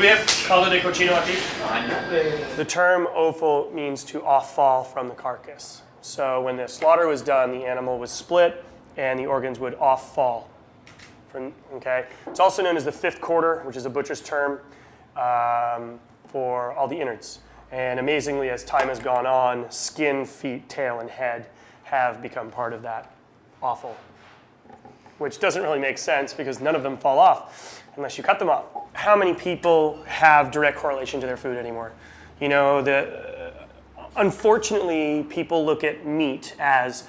we have caldo de cochino aquí? The term offal means to offal from the carcass. So when the slaughter was done, the animal was split and the organs would offal. Okay? It's also known as the fifth quarter, which is a butcher's term for all the innards. And amazingly, as time has gone on, skin, feet, tail, and head have become part of that offal, which doesn't really make sense because none of them fall off unless you cut them off. How many people have direct correlation to their food anymore? You know, unfortunately, people look at meat as,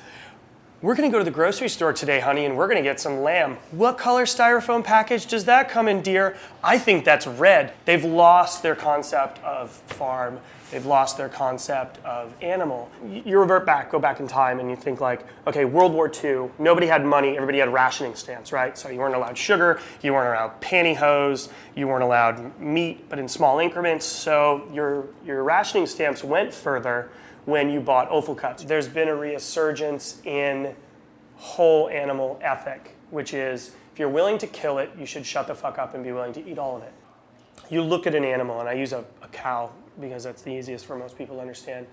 we're gonna go to the grocery store today, honey, and we're gonna get some lamb. What color styrofoam package does that come in, dear? I think that's red. They've lost their concept of farm. They've lost their concept of animal. You revert back, go back in time, and you think like, okay, World War II, nobody had money, everybody had rationing stamps, right? So you weren't allowed sugar, you weren't allowed pantyhose, you weren't allowed meat, but in small increments. So your rationing stamps went further when you bought offal cuts. There's been a resurgence in whole animal ethic, which is if you're willing to kill it, you should shut the fuck up and be willing to eat all of it. You look at an animal, and I use a cow because that's the easiest for most people to understand.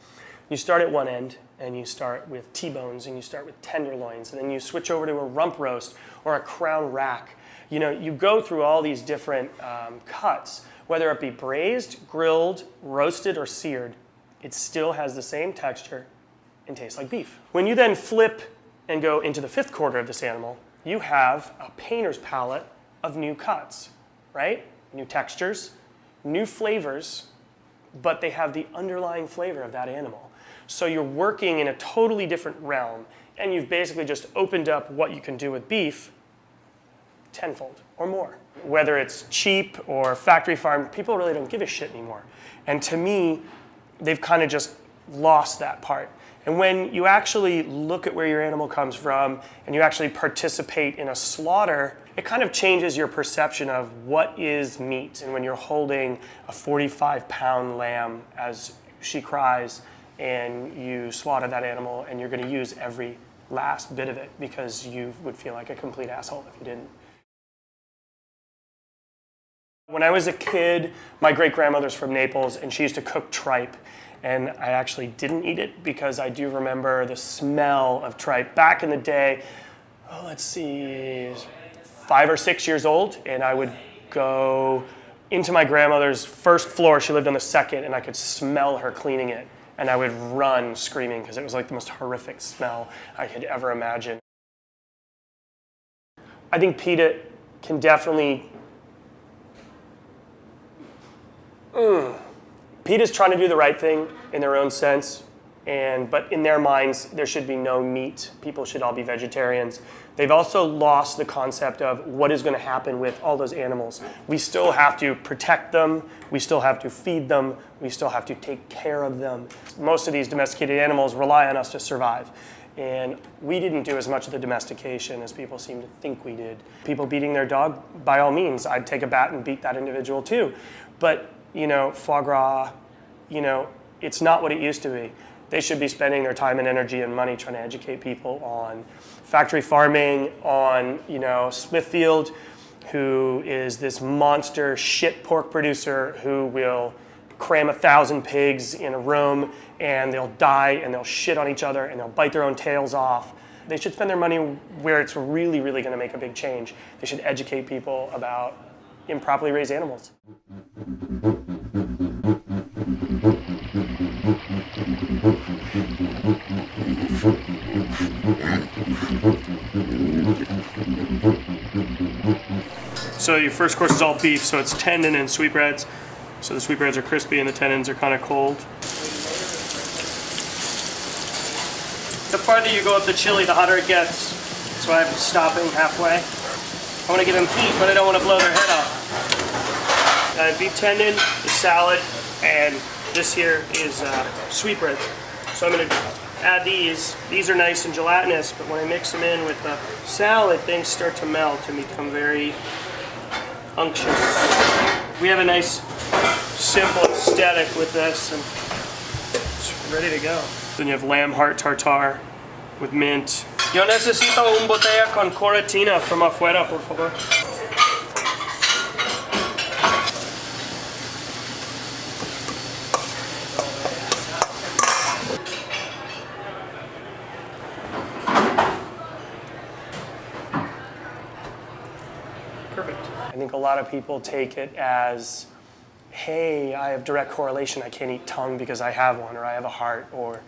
You start at one end, and you start with T-bones, and you start with tenderloins, and then you switch over to a rump roast or a crown rack. You know, you go through all these different cuts, whether it be braised, grilled, roasted, or seared, it still has the same texture and tastes like beef. When you then flip and go into the fifth quarter of this animal, you have a painter's palette of new cuts, right? New textures, new flavors, but they have the underlying flavor of that animal. So you're working in a totally different realm, and you've basically just opened up what you can do with beef tenfold or more. Whether it's cheap or factory farm, people really don't give a shit anymore. And to me, they've kind of just lost that part. And when you actually look at where your animal comes from and you actually participate in a slaughter, it kind of changes your perception of what is meat. And when you're holding a 45-pound lamb as she cries and you slaughter that animal and you're going to use every last bit of it because you would feel like a complete asshole if you didn't. When I was a kid, my great-grandmother's from Naples and she used to cook tripe. And I actually didn't eat it because I do remember the smell of tripe. Back in the day, let's see, 5 or 6 years old, and I would go into my grandmother's first floor. She lived on the second, and I could smell her cleaning it. And I would run screaming because it was like the most horrific smell I could ever imagine. I think PETA can definitely... PETA's trying to do the right thing in their own sense, but in their minds, there should be no meat. People should all be vegetarians. They've also lost the concept of what is going to happen with all those animals. We still have to protect them. We still have to feed them. We still have to take care of them. Most of these domesticated animals rely on us to survive. And we didn't do as much of the domestication as people seem to think we did. People beating their dog, by all means, I'd take a bat and beat that individual too. But you know, foie gras, you know, it's not what it used to be. They should be spending their time and energy and money trying to educate people on factory farming, on, you know, Smithfield, who is this monster shit pork producer who will cram 1,000 pigs in a room and they'll die and they'll shit on each other and they'll bite their own tails off. They should spend their money where it's really, really going to make a big change. They should educate people about improperly raised animals. So your first course is all beef, so it's tendon and sweetbreads. So the sweetbreads are crispy and the tendons are kind of cold. The farther you go up the chili, the hotter it gets. So I'm stopping halfway. I want to give them heat, but I don't want to blow their head off. Beef tendon, the salad, and this here is sweetbreads. So I'm going to add these. These are nice and gelatinous, but when I mix them in with the salad, things start to melt and become very unctuous. We have a nice, simple aesthetic with this, and it's ready to go. Then you have lamb heart tartare with mint. Yo necesito un botella con coratina from afuera, por favor. Perfect. I think a lot of people take it as, hey, I have direct correlation. I can't eat tongue because I have one, or I have a heart, or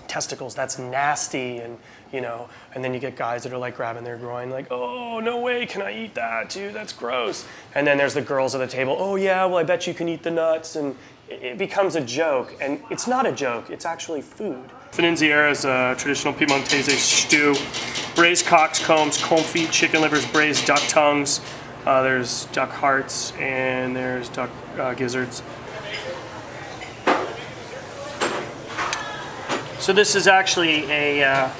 testicles. That's nasty, and and then you get guys that are like grabbing their groin, like, oh, no way, can I eat that, dude? That's gross. And then there's the girls at the table. Oh yeah, well I bet you can eat the nuts, and it becomes a joke, and it's not a joke. It's actually food. Finenziera is a traditional Piemontese stew. Braised cocks, combs, confit, chicken livers, braised duck tongues. There's duck hearts, and there's duck gizzards. So this is actually a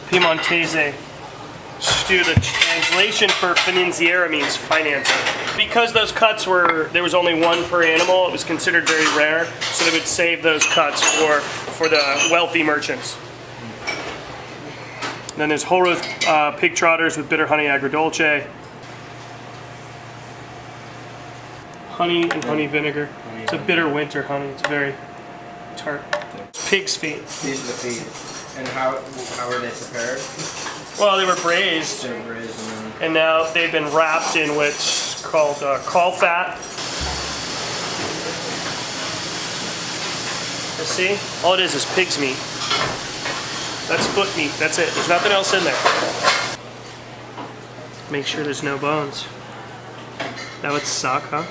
Piemontese stew. The translation for Finenziera means financing. Because those cuts there was only one per animal, it was considered very rare, so they would save those cuts for the wealthy merchants. And then there's whole roast pig trotters with bitter honey agrodolce. Honey and honey vinegar. It's a bitter winter honey. It's very tart. Pig's feet. These are the feet. And how are they prepared? Well, they were braised. They're braised and now they've been wrapped in what's called caul fat. You see? All it is pig's meat. That's foot meat. That's it. There's nothing else in there. Make sure there's no bones. That would suck, huh?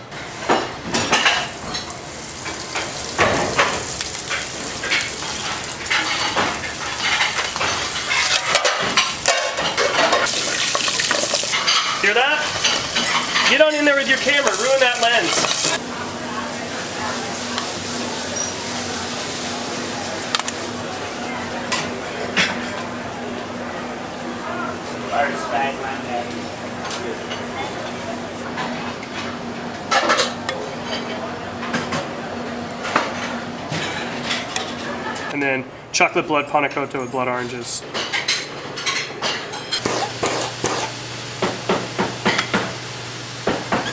Hear that? Get on in there with your camera, ruin that lens. And then chocolate blood panna cotta with blood oranges.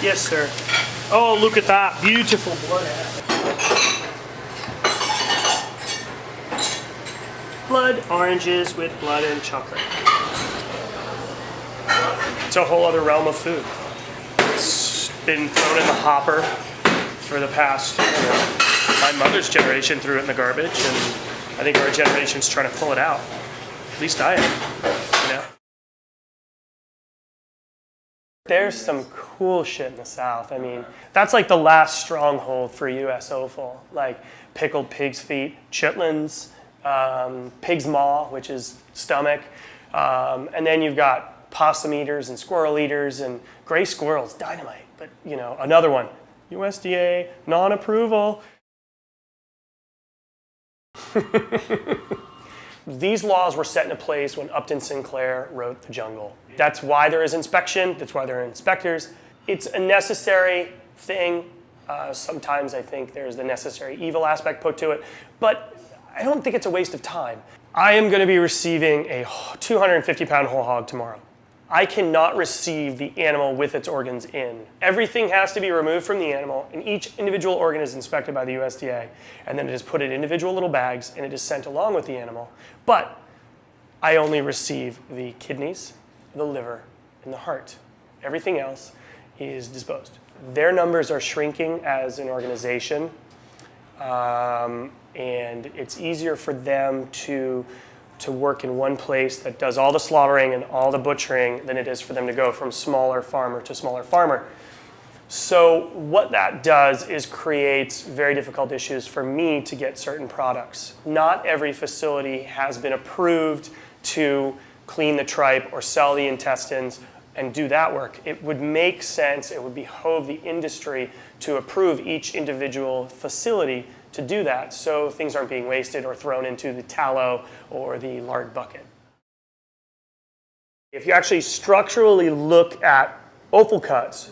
Yes, sir. Oh, look at that. Beautiful blood. Blood oranges with blood and chocolate. It's a whole other realm of food. It's been thrown in the hopper for the past, my mother's generation threw it in the garbage, and I think our generation's trying to pull it out. At least I am, There's some cool shit in the South. I mean, that's like the last stronghold for U.S. offal, like pickled pig's feet, chitlins, pig's maw, which is stomach, and then you've got possum eaters and squirrel eaters and gray squirrels, dynamite. But another one, USDA non-approval. These laws were set into place when Upton Sinclair wrote The Jungle. That's why there is inspection. That's why there are inspectors. It's a necessary thing. Sometimes I think there's the necessary evil aspect put to it, but I don't think it's a waste of time. I am going to be receiving a 250-pound whole hog tomorrow. I cannot receive the animal with its organs in. Everything has to be removed from the animal, and each individual organ is inspected by the USDA, and then it is put in individual little bags, and it is sent along with the animal. But I only receive the kidneys, the liver, and the heart. Everything else is disposed. Their numbers are shrinking as an organization, and it's easier for them to work in one place that does all the slaughtering and all the butchering than it is for them to go from smaller farmer to smaller farmer. So what that does is creates very difficult issues for me to get certain products. Not every facility has been approved to clean the tripe or sell the intestines and do that work. It would make sense, it would behove the industry to approve each individual facility to do that, so things aren't being wasted or thrown into the tallow or the lard bucket. If you actually structurally look at offal cuts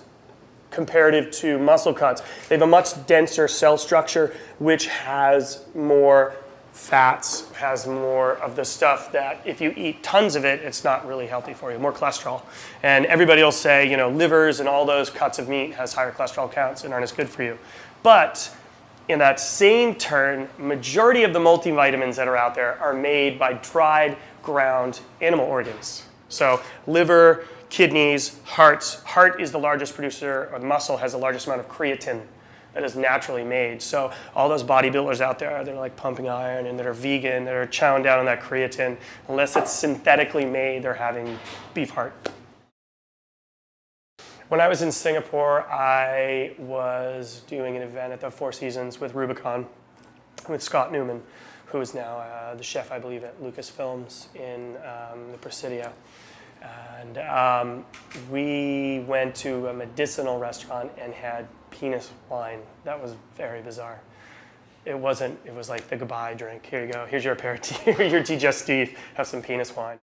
comparative to muscle cuts, they have a much denser cell structure which has more fats, has more of the stuff that if you eat tons of it, it's not really healthy for you, more cholesterol. And everybody will say, livers and all those cuts of meat has higher cholesterol counts and aren't as good for you. But in that same turn, majority of the multivitamins that are out there are made by dried, ground animal organs. So liver, kidneys, hearts. Heart is the largest producer, or the muscle has the largest amount of creatine that is naturally made. So all those bodybuilders out there that are like pumping iron and that are vegan, that are chowing down on that creatine, unless it's synthetically made, they're having beef heart. When I was in Singapore, I was doing an event at the Four Seasons with Rubicon, with Scott Newman, who is now the chef, I believe, at Lucasfilms in the Presidio. And we went to a medicinal restaurant and had penis wine. That was very bizarre. It was like the goodbye drink. Here you go, here's your aperitif, your digestif, have some penis wine.